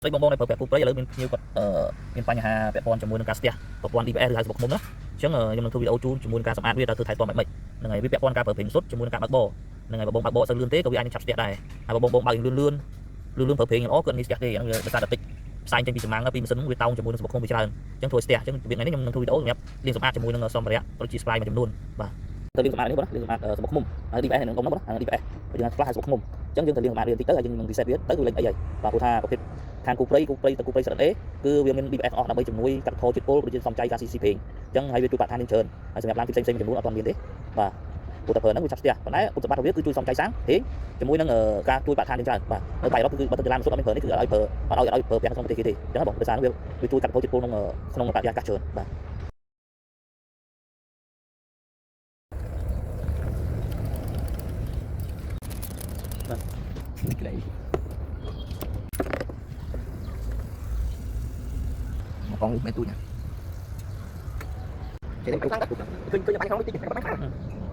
Đây bong bong này perfect play ឥឡូវមានភ្ញៀវគាត់មានបញ្ហាពាក់ព័ន្ធជាមួយនឹងការស្ទះប្រព័ន្ធ DPS ឬហៅសំបុកឃុំណាអញ្ចឹងខ្ញុំនឹងធ្វើវីដេអូជូនជាមួយនឹងការសម្អាតវាតើធ្វើថែទាំមិនហ្នឹងហើយវាពាក់ព័ន្ធការប្រើប្រាស់សុទ្ធជាមួយនឹងការបើកបរហ្នឹងហើយបើបងបើកបរអត់សូវលឿនទេក៏វាអាចនឹងឆាប់ស្ទះដែរហើយបើបងបើកលឿនប្រើប្រាស់ល្អគាត់មានស្ទះទេហ្នឹងវាដោយសារតែតិចផ្សាយចេញពីសំណាងពីម៉ាស៊ីនវាតោងជាមួយនឹងសំបុកឃុំវាច្រើនអញ្ចឹងធ្វើស្ទះអញ្ចឹងថ្ងៃនេះខ្ញុំនឹងធ្វើវីដេអូសម្រាប់លាងសម្អាតជាមួយនឹងសម្ភារៈដូចជា spray មួយចំនួនបាទទៅលាងសម្អាតនេះបងលាងសម្អាតសំបុកឃុំហើយ DPS នឹងអ៊ំណាបង DPS បើយើងខ្លះហើយសំបុកឃុំអញ្ចឹងយើងទៅលាងសម្អាតវាបន្តិចទៅហើយយើងនឹង reset វាទៅវាលេងអីហើយបាទព្រោះថាប្រភេទខាងគូព្រៃទៅគូព្រៃស្រិតអេគឺវាមាន DPS អស់ដើម្បីជំនួយកាត់ថយជាតិពុលដូចជាសំចៃការ CC ពេងអញ្ចឹងហើយវាជួយបាត់ឋានច្រើនហើយសម្រាប់ឡានផ្សេងៗមួយចំនួនអត់ទាន់មានទេបាទព្រោះតែប្រើហ្នឹងវាឆាប់ស្ទះប៉ុន្តែគុណសម្បត្តិរបស់វាគឺជួយសំចៃសាំងហេងជាមួយនឹងការជួយបាត់ឋានច្រើនបាទនៅបៃរ៉ុបគឺបើទៅឡានសុទ្ធអត់មានប្រើនេះគឺឲ្យប្រើអត់ឲ្យប្រើប្រាំងក្នុងប្រទេសគេទេអញ្ចឹងបងដោយសារវាជួយកាត់ថយជាតិពុលក្នុងបរិយាកាសច្រើនបាទបាទក្តីមកកងនេះមិនទូចណាចេះតែខ្លាំងឃើញបាញ់ក្នុងនេះតិចបាញ់ខ្លាំង